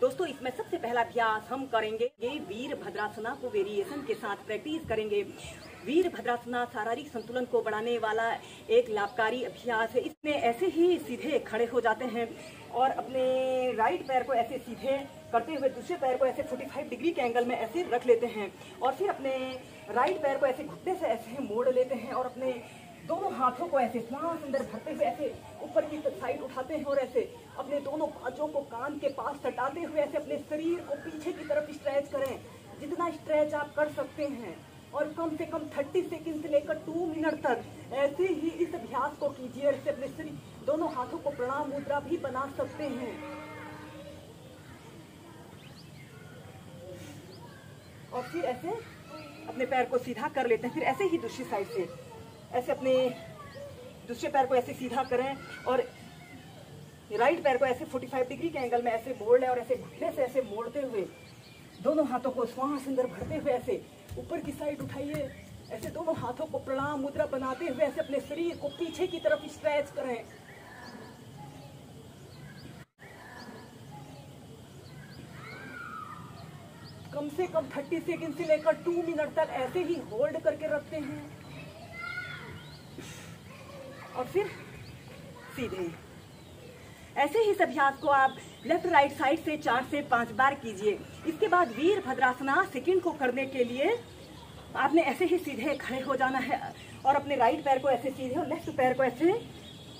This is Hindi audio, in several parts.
दोस्तों इसमें सबसे पहला अभ्यास हम करेंगे ये वीरभद्रासना को वेरिएशन के साथ प्रैक्टिस करेंगे। वीरभद्रासना शारीरिक संतुलन को बढ़ाने वाला एक लाभकारी अभ्यास है। इसमें ऐसे ही सीधे खड़े हो जाते हैं और अपने राइट पैर को ऐसे सीधे करते हुए दूसरे पैर को ऐसे 45 डिग्री के एंगल में ऐसे रख लेते हैं और फिर अपने राइट पैर को ऐसे घुटने से ऐसे मोड़ लेते हैं और अपने दोनों हाथों को ऐसे श्वास अंदर भरते हुए ऐसे ऊपर की साइड उठाते हैं और ऐसे अपने दोनों बाजों को कान के पास सटाते हुए ऐसे अपने शरीर को पीछे की तरफ स्ट्रेच करें, जितना स्ट्रेच आप कर सकते हैं और कम से कम 30 सेकंड से लेकर 2 मिनट तक ऐसे ही इस अभ्यास को कीजिए। ऐसे अपने शरीर दोनों हाथों को प्रणाम मुद्रा भी बना सकते हैं और फिर ऐसे अपने पैर को सीधा कर लेते हैं। फिर ऐसे ही दूसरी साइड से ऐसे अपने दूसरे पैर को ऐसे सीधा करें और राइट पैर को ऐसे 45 डिग्री के एंगल में ऐसे मोड़ लें और ऐसे घुटने से ऐसे मोड़ते हुए दोनों हाथों को श्वास अंदर भरते हुए ऐसे ऊपर की साइड उठाइए। ऐसे दोनों हाथों को प्रणाम मुद्रा बनाते हुए ऐसे अपने शरीर को पीछे की तरफ स्ट्रेच करें। कम से कम 30 सेकंड से लेकर 2 मिनट तक ऐसे ही होल्ड करके रखते हैं और फिर सीधे। ऐसे ही इस अभ्यास को आप लेफ्ट राइट साइड से 4 से 5 बार कीजिए। इसके बाद वीरभद्रासना सेकंड को करने के लिए आपने ऐसे ही सीधे खड़े हो जाना है और अपने राइट पैर को ऐसे सीधे और लेफ्ट पैर को ऐसे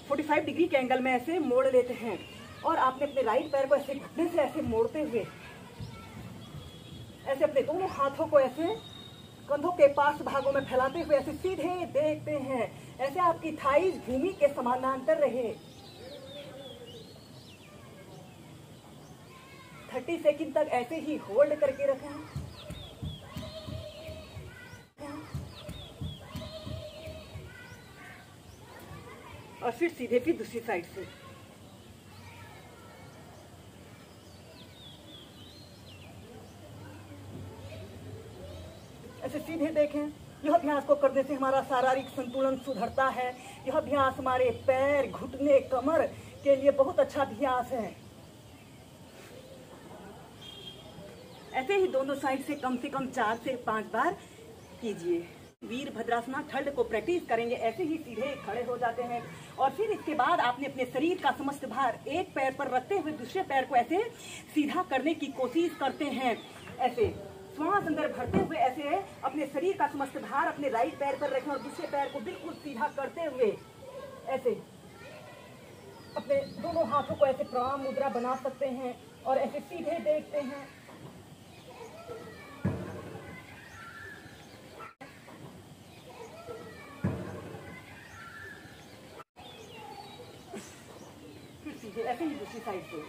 45 डिग्री के एंगल में ऐसे मोड़ लेते हैं और आपने अपने राइट पैर को ऐसे घुटने से ऐसे मोड़ते हुए ऐसे अपने दोनों हाथों को ऐसे कंधों के पास भागों में फैलाते हुए ऐसे सीधे देखते हैं। ऐसे आपकी थाइज भूमि के समानांतर रहे। 30 सेकंड तक ऐसे ही होल्ड करके रखें और फिर सीधे फिर दूसरी साइड से। ऐसे सीधे देखें। यह अभ्यास को करने से हमारा शारीरिक संतुलन सुधरता है। यह अभ्यास हमारे पैर, घुटने, कमर के लिए बहुत अच्छा अभ्यास है। ऐसे ही दोनों साइड से कम 4 से 5 बार कीजिए। वीरभद्रासना थर्ड को प्रैक्टिस करेंगे। ऐसे ही सीधे खड़े हो जाते हैं और फिर इसके बाद आपने अपने शरीर का समस्त भार एक पैर पर रखते हुए दूसरे पैर को ऐसे सीधा करने की कोशिश करते हैं। ऐसे श्वास अंदर भरते हुए ऐसे अपने शरीर का समस्त भार अपने राइट पैर पर रखें और दूसरे पैर को बिल्कुल सीधा करते हुए ऐसे अपने दोनों हाथों को ऐसे प्रणाम मुद्रा बना सकते हैं और ऐसे सीधे देखते हैं। फिर सीधे ऐसे ही दूसरी साइड से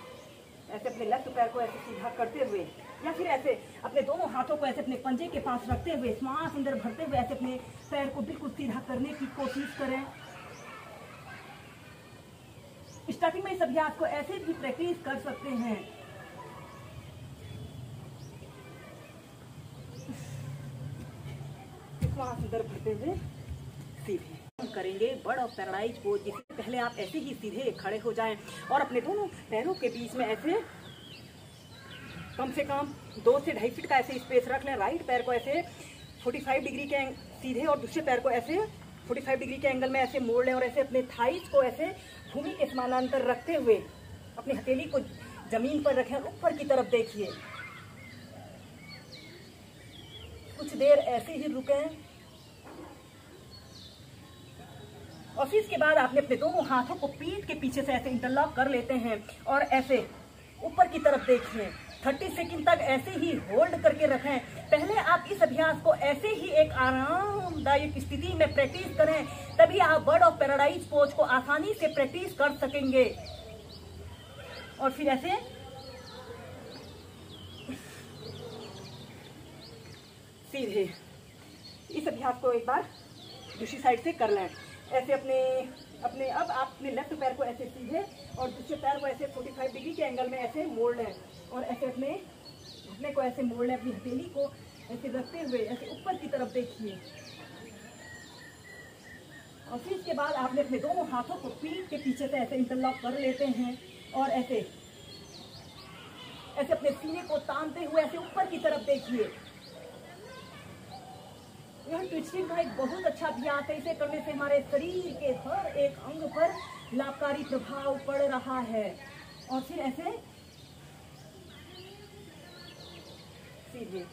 ऐसे अपने लेफ्ट पैर को ऐसे सीधा करते हुए या फिर ऐसे अपने दोनों हाथों को ऐसे अपने पंजे के पास रखते हुए श्वास अंदर भरते हुए ऐसे अपने पैर को बिल्कुल सीधा करने की कोशिश करें। स्टार्टिंग में इस अभ्यास को ऐसे भी प्रैक्टिस कर सकते हैं। श्वास अंदर भरते हुए सीधे करेंगे बर्ड ऑफ पैराडाइज पोज। जिससे पहले आप ऐसे ही सीधे खड़े हो जाएं और अपने दोनों पैरों के बीच में ऐसे कम से कम 2 से 2.5 फीट का ऐसे स्पेस रख लें। राइट पैर को ऐसे 45 डिग्री के सीधे और दूसरे पैर को ऐसे 45 डिग्री के एंगल में ऐसे मोड़ लें और ऐसे अपने थाइस को ऐसे भूमि के समानांतर रखते हुए अपनी हथेली को जमीन पर रखें और ऊपर की तरफ देखिए। कुछ देर ऐसे ही रुकें और फिर इसके बाद आपने अपने दोनों हाथों को पीठ के पीछे से ऐसे इंटरलॉक कर लेते हैं और ऐसे ऊपर की तरफ देखिए। 30 सेकंड तक ऐसे ही होल्ड करके रखें। पहले आप इस अभ्यास को ऐसे ही एक आरामदायक स्थिति में प्रैक्टिस करें, तभी आप बर्ड ऑफ पैराडाइज पोज को आसानी से प्रैक्टिस कर सकेंगे। और फिर ऐसे सीधे इस अभ्यास को एक बार दूसरी साइड से कर लें। ऐसे अपने अब आप अपने लेफ्ट पैर को ऐसे सीधे और दूसरे पैर को ऐसे 45 डिग्री के एंगल में ऐसे मोड़ लें और ऐसे अपने घुटने को ऐसे मोड़ लें। अपनी हथेली को ऐसे रखते हुए ऐसे ऊपर की तरफ देखिए और फिर इसके बाद आपने अपने दोनों हाथों को पीठ के पीछे से ऐसे इंटरलॉक कर लेते हैं और ऐसे अपने सीने को तानते हुए ऐसे ऊपर की तरफ देखिए। यह ट्विस्टिंग का एक बहुत अच्छा अभ्यास है। इसे करने से हमारे शरीर के हर एक अंग पर लाभकारी प्रभाव पड़ रहा है। और फिर ऐसे सीधे